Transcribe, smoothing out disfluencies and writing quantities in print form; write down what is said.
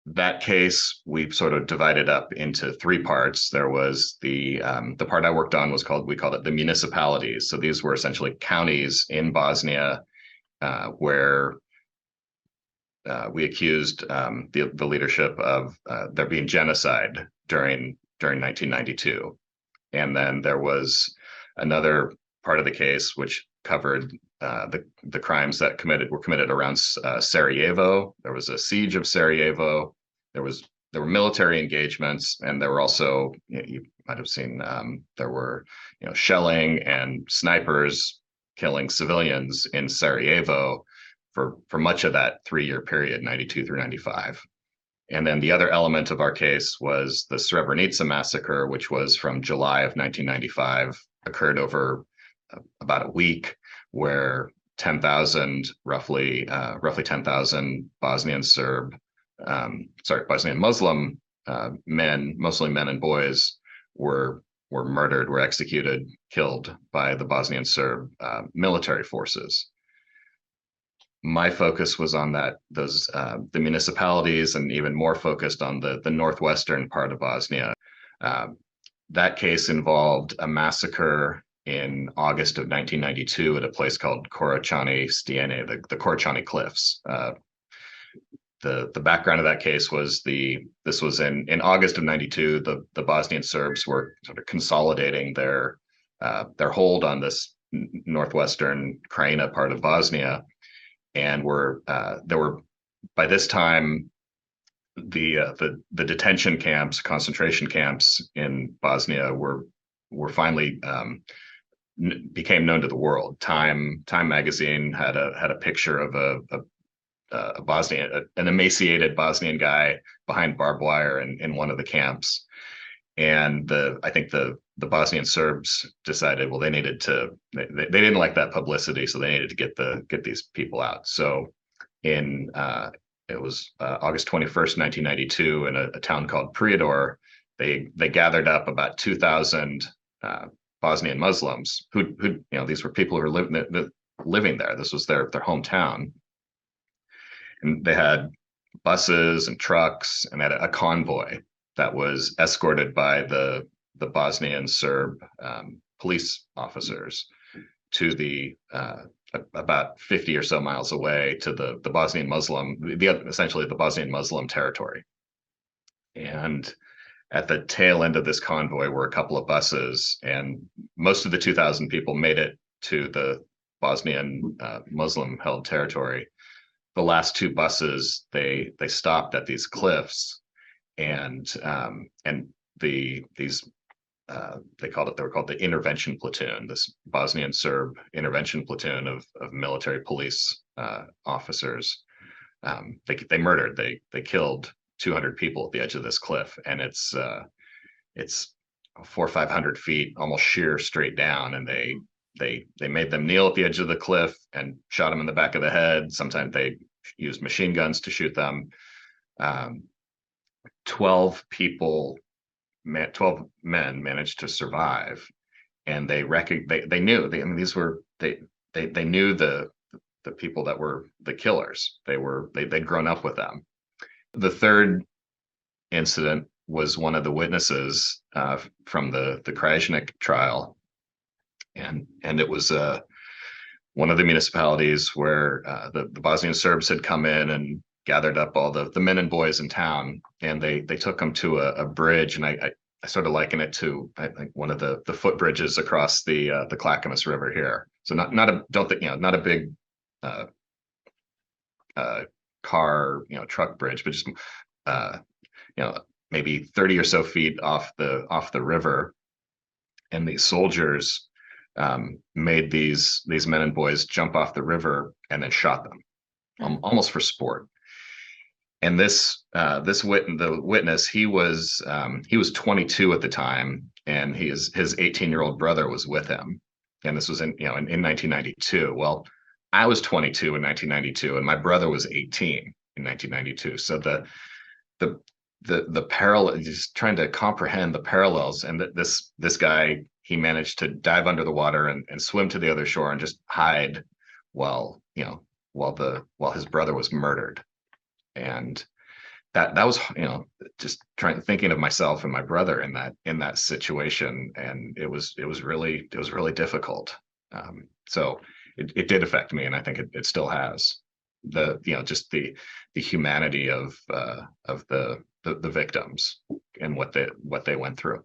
That case we sort of divided up into three parts. There was the part I worked on we called it the municipalities. So these were essentially counties in Bosnia where we accused the leadership of there being genocide during 1992. And then there was another part of the case which covered the crimes that were committed around Sarajevo. There was a siege of Sarajevo. There were military engagements, and there were also, you might have seen, there were shelling and snipers killing civilians in Sarajevo for much of that 3-year period, 92 through 95. And then the other element of our case was the Srebrenica massacre, which was from July of 1995, occurred over about a week, where 10,000, roughly 10,000 Bosnian Muslim men, mostly men and boys, were murdered, were executed, killed by the Bosnian Serb military forces. My focus was on the municipalities, and even more focused on the northwestern part of Bosnia. That case involved a massacre in August of 1992 at a place called Koročani Stijene, the Koročani Cliffs. The background of that case was this was in August of 92. The Bosnian Serbs were sort of consolidating their hold on this northwestern Krajina part of Bosnia. And there were by this time the detention camps, concentration camps in Bosnia were finally became known to the world. Time magazine had a picture of a Bosnian, an emaciated Bosnian guy behind barbed wire in one of the camps. And I think the Bosnian Serbs decided, well, they didn't like that publicity, so they needed to get these people out. So it was August 21st, 1992, in a town called Prijedor, they gathered up about 2,000 Bosnian Muslims who these were people who were living there. This was their hometown. And they had buses and trucks, and had a convoy that was escorted by the Bosnian Serb police officers to about 50 or so miles away to the Bosnian Muslim, essentially the Bosnian Muslim territory. And at the tail end of this convoy were a couple of buses, and most of the 2,000 people made it to the Bosnian Muslim-held territory. The last two buses, they stopped at these cliffs, and they were called the intervention platoon, this Bosnian Serb intervention platoon of military police officers. They murdered, they killed 200 people at the edge of this cliff, and it's 400 or 500 feet, almost sheer straight down, and they made them kneel at the edge of the cliff and shot them in the back of the head. Sometimes they used machine guns to shoot them. 12 men managed to survive, and they knew. They knew the people that were the killers. They'd grown up with them. The third incident was one of the witnesses from the Krajina trial, and it was one of the municipalities where the Bosnian Serbs had come in and gathered up all the men and boys in town, and they took them to a bridge, and I sort of liken it to, I think, one of the footbridges across the Clackamas River here. So not a big car truck bridge, but just maybe 30 or so feet off the river. And these soldiers made these men and boys jump off the river and then shot them, almost for sport. And the witness, he was 22 at the time, and his 18-year-old brother was with him. And this was in 1992. Well, I was 22 in 1992, and my brother was 18 in 1992. So the parallel, just trying to comprehend the parallels, and that this guy, he managed to dive under the water and swim to the other shore and just hide while his brother was murdered. And that was, just thinking of myself and my brother in that situation, and it was really difficult. So it did affect me, and I think it still has. Just the humanity of the victims and what they went through.